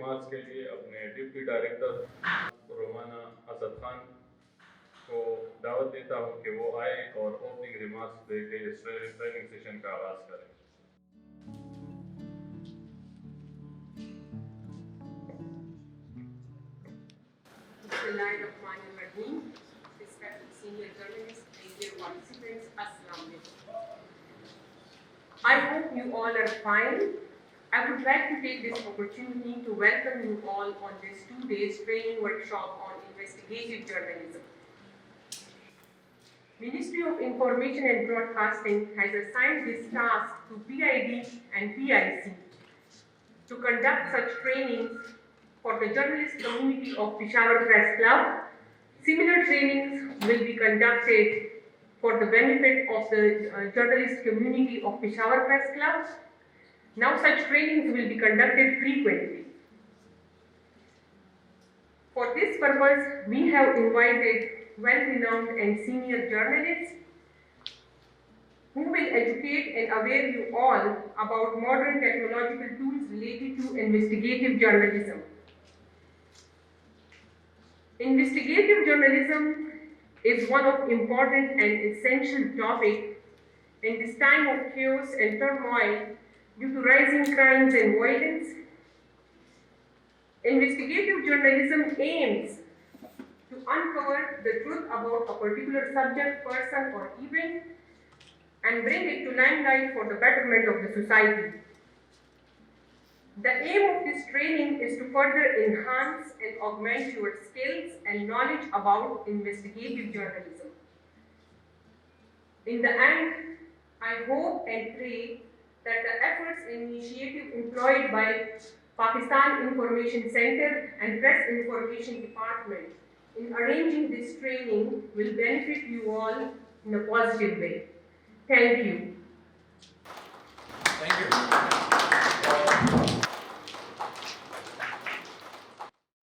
Remarks के लिए अपने डिप्टी डायरेक्टर रोमाना असद खान को दावत देता हूं कि वो आए और ओपनिंग रिमार्क्स देके इस ट्रेनिंग सेशन का आगाज करें। Bismillahirrahmanirrahim. Respected senior journalists and dear participants, Assalamu alaikum. I hope you all are fine. I would like to take this opportunity to welcome you all on this 2 days training workshop on investigative journalism. Ministry of Information and Broadcasting has assigned this task to PID and PIC to conduct such trainings for the journalist community of Peshawar Press Club. Similar trainings will be conducted for the benefit of the journalist community of Peshawar Press Club. Now such trainings will be conducted frequently. For this purpose, we have invited well-renowned and senior journalists who will educate and aware you all about modern technological tools related to investigative journalism. Investigative journalism is one of important and essential topic in this time of chaos and turmoil due to rising crimes and violence. Investigative journalism aims to uncover the truth about a particular subject, person, or event and bring it to limelight for the betterment of the society. The aim of this training is to further enhance and augment your skills and knowledge about investigative journalism. In the end, I hope and pray that the efforts and initiative employed by Pakistan Information Center and Press Information Department in arranging this training will benefit you all in a positive way. Thank you.